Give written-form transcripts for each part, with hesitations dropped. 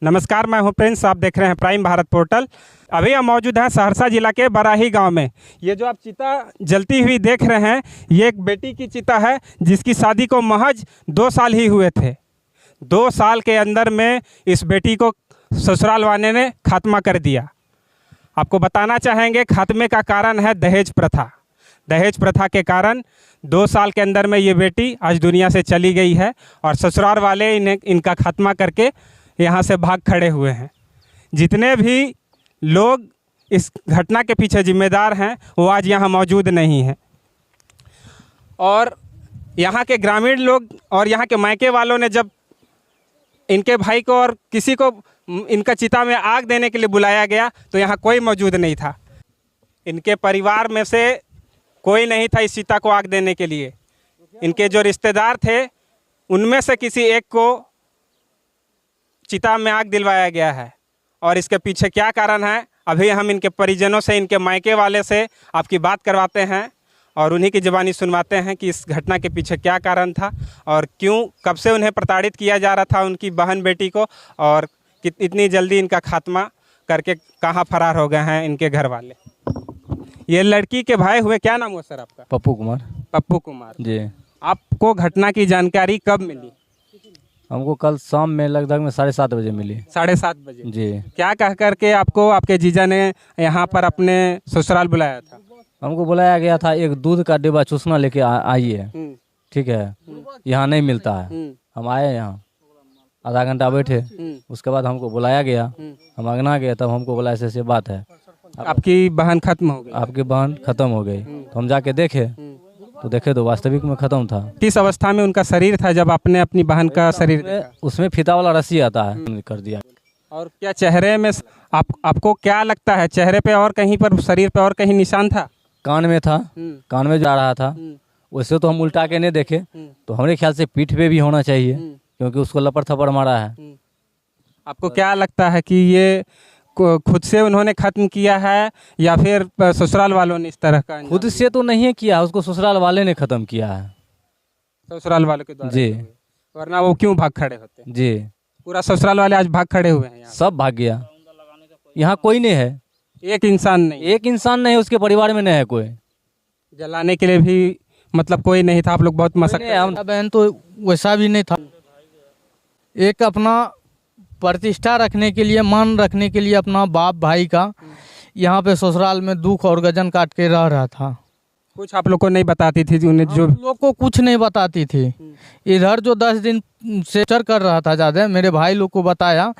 नमस्कार, मैं हूं प्रिंस। आप देख रहे हैं प्राइम भारत पोर्टल। अभी हम मौजूद हैं सहरसा जिला के बराही गांव में। ये जो आप चिता जलती हुई देख रहे हैं, ये एक बेटी की चिता है जिसकी शादी को महज 2 साल ही हुए थे। 2 साल के अंदर में इस बेटी को ससुराल वाले ने खात्मा कर दिया। आपको बताना चाहेंगे, खात्मे का कारण है दहेज प्रथा। दहेज प्रथा के कारण 2 साल के अंदर में ये बेटी आज दुनिया से चली गई है और ससुराल वाले इनका खात्मा करके यहाँ से भाग खड़े हुए हैं। जितने भी लोग इस घटना के पीछे जिम्मेदार हैं वो आज यहाँ मौजूद नहीं हैं। और यहाँ के ग्रामीण लोग और यहाँ के मायके वालों ने जब इनके भाई को और किसी को इनका चिता में आग देने के लिए बुलाया गया तो यहाँ कोई मौजूद नहीं था। इनके परिवार में से कोई नहीं था इस चिता को आग देने के लिए। इनके जो रिश्तेदार थे उनमें से किसी एक को चिता में आग दिलवाया गया है। और इसके पीछे क्या कारण है, अभी हम इनके परिजनों से, इनके मायके वाले से आपकी बात करवाते हैं और उन्हीं की ज़बानी सुनवाते हैं कि इस घटना के पीछे क्या कारण था और क्यों, कब से उन्हें प्रताड़ित किया जा रहा था उनकी बहन बेटी को, और इतनी जल्दी इनका खात्मा करके कहाँ फरार हो गए हैं इनके घर वाले। ये लड़की के भाई हुए, क्या नाम हुआ सर आपका? पप्पू कुमार। पप्पू कुमार जी। आपको घटना की जानकारी कब मिली? हमको कल शाम में लगभग में 7:30 बजे मिली। 7:30 बजे? जी। क्या कह करके आपको आपके जीजा ने यहाँ पर अपने ससुराल बुलाया था? हमको बुलाया गया था, एक दूध का डिब्बा चूसना लेके आइए, ठीक है, यहाँ नहीं मिलता है। हम आए यहाँ, आधा घंटा बैठे, उसके बाद हमको बुलाया गया, हम अंगना गए, तब हमको बोला ऐसे बात है, आपकी बहन खत्म हो गई। आपकी बहन खत्म हो गई। तो हम जाके देखे तो देखे तो वास्तविक में खत्म था। किस अवस्था में उनका शरीर था जब आपने अपनी बहन का शरीर देखा? उसमें फीता वाला रस्सी आता है, कर दिया। और क्या चेहरे में आपको क्या लगता है, चेहरे पे और कहीं पर, शरीर पे और कहीं निशान था? कान में था, कान में जा रहा था। वैसे तो हम उल्टा के नहीं देखे, तो हमारे ख्याल से पीठ पे भी होना चाहिए, क्योंकि उसको लपड़ थपड़ मारा है। आपको क्या लगता है कि ये खुद से उन्होंने खत्म किया है या फिर ससुराल वालों ने इस तरह का? खुद से तो नहीं किया, उसको ससुराल वाले ने खत्म किया है। ससुराल वालों के द्वारा? जी। वरना वो क्यों भाग खड़े होते? जी। पूरा ससुराल वाले आज भाग खड़े हुए हैं? सब भाग गया, यहाँ कोई नहीं है। एक इंसान नहीं? एक इंसान नहीं, उसके परिवार में नहीं है कोई। जलाने के लिए भी मतलब कोई नहीं था? आप लोग बहुत मशक्कत। बहन तो वैसा भी नहीं था, एक अपना प्रतिष्ठा रखने के लिए, मान रखने के लिए अपना बाप भाई का यहाँ पे ससुराल में दुख और गजन काट के रह रहा था। कुछ आप लोग को नहीं बताती थी उन्हें? जो लोग को कुछ नहीं बताती थी। इधर जो 10 दिन से चर कर रहा था ज़्यादा, मेरे भाई लोग को बताया,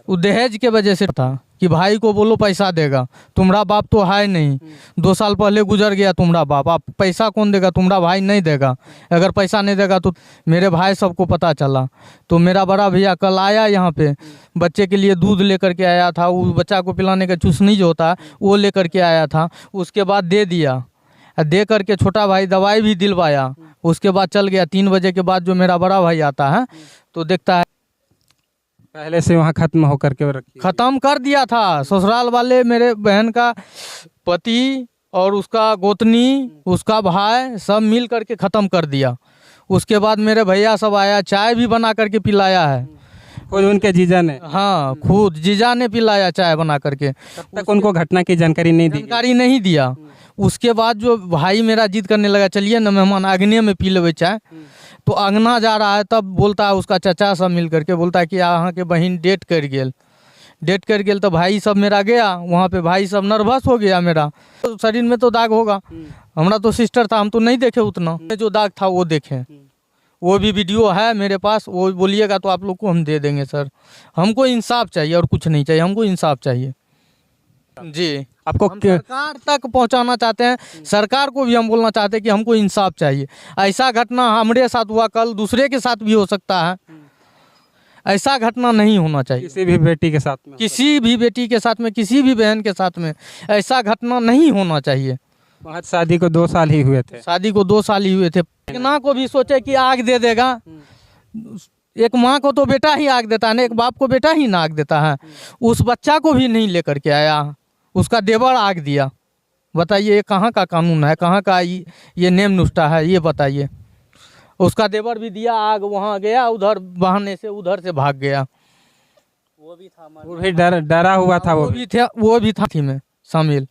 वो दहेज के वजह से था कि भाई को बोलो पैसा देगा, तुम्हारा बाप तो है नहीं, 2 साल पहले गुजर गया तुम्हारा बाप, आप पैसा कौन देगा, तुम्हारा भाई नहीं देगा, अगर पैसा नहीं देगा तो। मेरे भाई सबको पता चला तो मेरा बड़ा भैया कल आया यहाँ पे, बच्चे के लिए दूध लेकर के आया था, वो बच्चा को पिलाने का चूसनी जो होता है वो लेकर के आया था। उसके बाद दे दिया, दे करके छोटा भाई दवाई भी दिलवाया, उसके बाद चल गया। 3 बजे के बाद जो मेरा बड़ा भाई आता है तो देखता है पहले से वहाँ खत्म होकर के खत्म कर दिया था। ससुराल वाले मेरे बहन का पति और उसका गोतनी, उसका भाई सब मिल करके ख़त्म कर दिया। उसके बाद मेरे भैया सब आया, चाय भी बना करके पिलाया है खुद उनके जीजा ने? हाँ, खुद जीजा ने पिलाया चाय बना करके। तब तक उनको घटना की जानकारी नहीं दिया। उसके बाद जो भाई मेरा जिद करने लगा, चलिए न मेहमान अग्नि में पी लेवे चाय, तो अंगना जा रहा है, तब बोलता है उसका चाचा सब मिल करके बोलता है कि यहाँ के बहन डेट कर गेल। तो भाई सब मेरा गया वहाँ पे, भाई सब नर्वस हो गया। मेरा तो शरीर में तो दाग होगा, हमारा तो सिस्टर था, हम तो नहीं देखे उतना, जो दाग था वो देखे, वो भी वीडियो है मेरे पास, वो बोलिएगा तो आप लोग को हम दे देंगे। सर हमको इंसाफ चाहिए और कुछ नहीं चाहिए, हमको इंसाफ चाहिए जी। आपको सरकार तक पहुंचाना चाहते हैं, सरकार को भी हम बोलना चाहते हैं कि हमको इंसाफ चाहिए। ऐसा घटना हमारे साथ हुआ, कल दूसरे के साथ भी हो सकता है, ऐसा घटना नहीं होना चाहिए। किसी भी बेटी के साथ में, किसी भी बेटी के साथ में, किसी भी बहन के साथ में ऐसा घटना नहीं होना चाहिए। वहाँ शादी को 2 साल ही हुए थे। शादी को 2 साल ही हुए थे। माँ को भी सोचे कि आग दे देगा, एक माँ को तो बेटा ही आग देता है, एक बाप को बेटा ही ना आग देता है। उस बच्चा को भी नहीं लेकर के आया, उसका देवर आग दिया। बताइए ये कहाँ का कानून है, कहाँ का ये नेम नुष्ठा है, ये बताइए। उसका देवर भी दिया आग, वहाँ गया, उधर बहाने से उधर से भाग गया। वो भी डरा हुआ था वो भी। वो भी था थी में शामिल।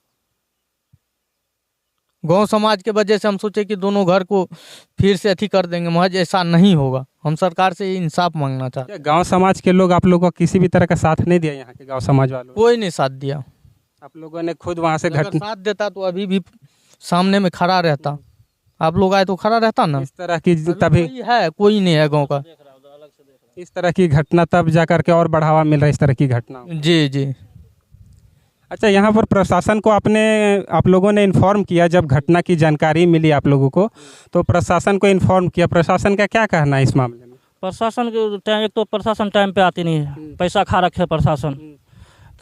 गांव समाज के वजह से हम सोचे कि दोनों घर को फिर से अथी कर देंगे, महज ऐसा नहीं होगा। हम सरकार से ये इंसाफ मांगना चाहते हैं। गांव समाज के लोग आप लोगों को किसी भी तरह का साथ नहीं दिया? यहाँ के गांव समाज वालों कोई नहीं साथ दिया। आप लोगों ने खुद वहाँ से अगर साथ देता तो अभी भी सामने में खड़ा रहता। आप लोग आए तो खड़ा रहता ना। इस तरह की तभी कोई नहीं है गाँव का। इस तरह की घटना तब जा करके और बढ़ावा मिल रहा है इस तरह की घटना। जी जी। अच्छा, यहाँ पर प्रशासन को आप लोगों ने इन्फॉर्म किया? जब घटना की जानकारी मिली आप लोगों को तो प्रशासन को इन्फॉर्म किया? प्रशासन का क्या कहना है इस मामले में? प्रशासन के टाइम, एक तो प्रशासन टाइम पे आती नहीं है, पैसा खा रखे प्रशासन।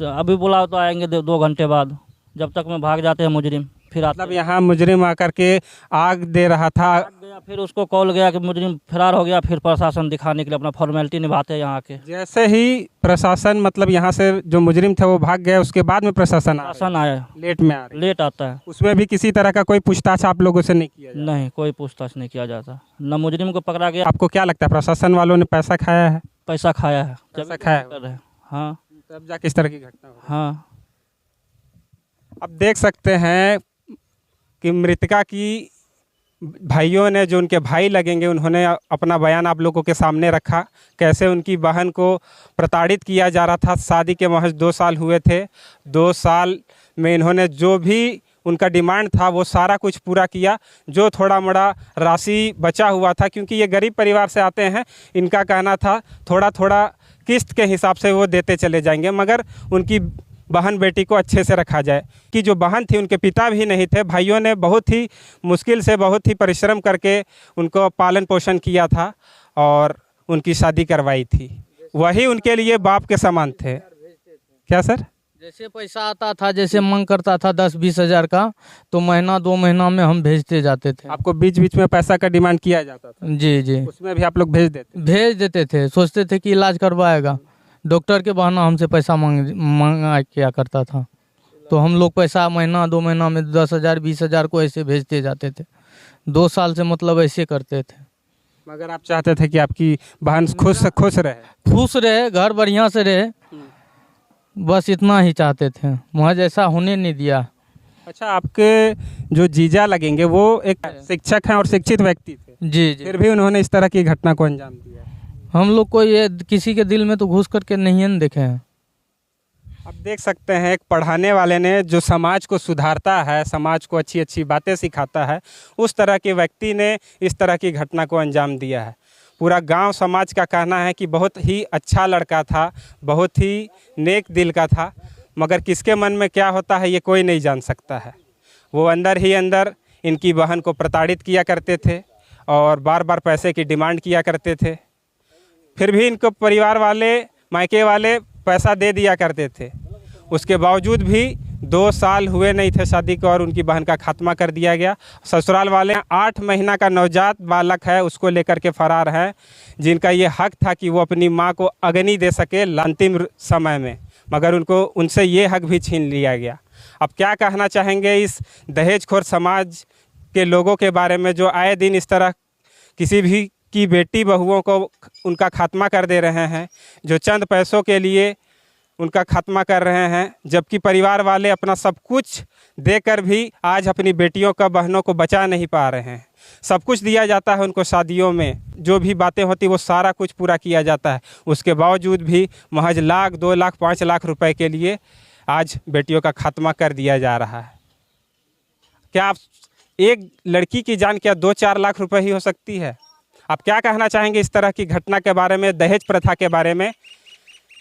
तो अभी बुलाओ तो आएंगे 2 घंटे बाद, जब तक में भाग जाते हैं मुजरिम। फिर मतलब यहाँ मुजरिम आकर के आग दे रहा था, गया, फिर उसको कॉल गया कि मुजरिम फरार हो गया, फिर प्रशासन दिखाने के लिए अपना फॉर्मेलिटी निभाते हैं यहाँ के। जैसे ही प्रशासन मतलब यहाँ से जो मुजरिम था वो भाग गया, उसके बाद में प्रशासन आया, लेट में आ रही। लेट आता है। उसमें भी किसी तरह का कोई पूछताछ आप लोगों से नहीं किया जाता? नहीं, कोई पूछताछ नहीं किया जाता। न मुजरिम को पकड़ा गया। आपको क्या लगता है प्रशासन वालों ने पैसा खाया है? पैसा खाया है, पैसा खाया है। हाँ, तब जाके इस तरह की घटना हो। हाँ। अब देख सकते हैं कि मृतका की भाइयों ने, जो उनके भाई लगेंगे, उन्होंने अपना बयान आप लोगों के सामने रखा। कैसे उनकी बहन को प्रताड़ित किया जा रहा था। शादी के महज 2 साल हुए थे। 2 साल में इन्होंने जो भी उनका डिमांड था वो सारा कुछ पूरा किया। जो थोड़ा मोड़ा राशि बचा हुआ था, क्योंकि ये गरीब परिवार से आते हैं, इनका कहना था थोड़ा थोड़ा किस्त के हिसाब से वो देते चले जाएंगे, मगर उनकी बहन बेटी को अच्छे से रखा जाए। कि जो बहन थी उनके पिता भी नहीं थे। भाइयों ने बहुत ही मुश्किल से, बहुत ही परिश्रम करके उनको पालन पोषण किया था और उनकी शादी करवाई थी। वही उनके लिए बाप के समान थे। क्या सर? जैसे पैसा आता था, जैसे मांग करता था 10-20 हज़ार का, तो महीना 2 महीना में हम भेजते जाते थे। आपको बीच बीच में पैसा का डिमांड किया जाता था? जी जी। उसमें भी आप लोग भेज देते थे। सोचते थे कि इलाज करवाएगा, डॉक्टर के बहाना हमसे पैसा मांगा किया करता था। तो हम लोग पैसा महीना 2 महीना में 10,000 20,000 को ऐसे भेजते जाते थे। 2 साल से मतलब ऐसे करते थे। मगर आप चाहते थे कि आपकी बहन खुश रहे, घर बढ़िया से रहे, बस इतना ही चाहते थे। महज ऐसा होने नहीं दिया। अच्छा, आपके जो जीजा लगेंगे वो एक शिक्षक हैं और शिक्षित व्यक्ति थे। जी जी। फिर भी उन्होंने इस तरह की घटना को अंजाम दिया। हम लोग को ये किसी के दिल में तो घुस करके नहीं देखे हैं। अब देख सकते हैं एक पढ़ाने वाले ने, जो समाज को सुधारता है, समाज को अच्छी अच्छी बातें सिखाता है, उस तरह के व्यक्ति ने इस तरह की घटना को अंजाम दिया है। पूरा गांव समाज का कहना है कि बहुत ही अच्छा लड़का था, बहुत ही नेक दिल का था, मगर किसके मन में क्या होता है ये कोई नहीं जान सकता है। वो अंदर ही अंदर इनकी बहन को प्रताड़ित किया करते थे और बार बार पैसे की डिमांड किया करते थे। फिर भी इनको परिवार वाले, मायके वाले पैसा दे दिया करते थे। उसके बावजूद भी 2 साल हुए नहीं थे शादी को और उनकी बहन का खात्मा कर दिया गया। ससुराल वाले 8 महीना का नवजात बालक है, उसको लेकर के फरार हैं, जिनका ये हक था कि वो अपनी माँ को अग्नि दे सके अंतिम समय में, मगर उनसे ये हक भी छीन लिया गया। अब क्या कहना चाहेंगे इस दहेजखोर समाज के लोगों के बारे में, जो आए दिन इस तरह किसी भी की बेटी बहुओं को उनका खात्मा कर दे रहे हैं, जो चंद पैसों के लिए उनका खात्मा कर रहे हैं, जबकि परिवार वाले अपना सब कुछ देकर भी आज अपनी बेटियों का, बहनों को बचा नहीं पा रहे हैं। सब कुछ दिया जाता है उनको शादियों में, जो भी बातें होती वो सारा कुछ पूरा किया जाता है। उसके बावजूद भी महज 1 लाख, 2 लाख, 5 लाख रुपए के लिए आज बेटियों का खात्मा कर दिया जा रहा है। क्या आप एक लड़की की जान क्या 2-4 लाख रुपए ही हो सकती है? आप क्या कहना चाहेंगे इस तरह की घटना के बारे में, दहेज प्रथा के बारे में,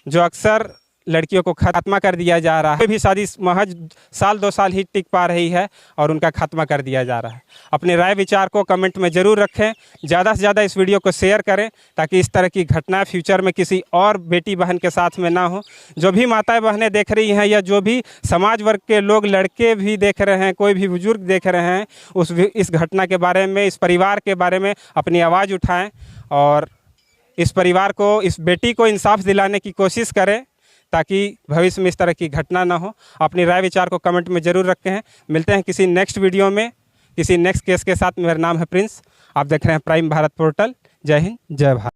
जो अक्सर लड़कियों को खात्मा कर दिया जा रहा है? भी शादी महज 1-2 साल ही टिक पा रही है और उनका खात्मा कर दिया जा रहा है। अपने राय विचार को कमेंट में ज़रूर रखें। ज़्यादा से ज़्यादा इस वीडियो को शेयर करें ताकि इस तरह की घटना फ्यूचर में किसी और बेटी बहन के साथ में ना हो। जो भी माताएं बहनें देख रही हैं या जो भी समाज वर्ग के लोग, लड़के भी देख रहे हैं, कोई भी बुजुर्ग देख रहे हैं, इस घटना के बारे में, इस परिवार के बारे में अपनी आवाज़ उठाएँ और इस परिवार को, इस बेटी को इंसाफ दिलाने की कोशिश करें ताकि भविष्य में इस तरह की घटना ना हो। अपनी राय विचार को कमेंट में ज़रूर रखें। मिलते हैं किसी नेक्स्ट वीडियो में, किसी नेक्स्ट केस के साथ। मेरा नाम है प्रिंस, आप देख रहे हैं प्राइम भारत पोर्टल। जय हिंद, जय भारत।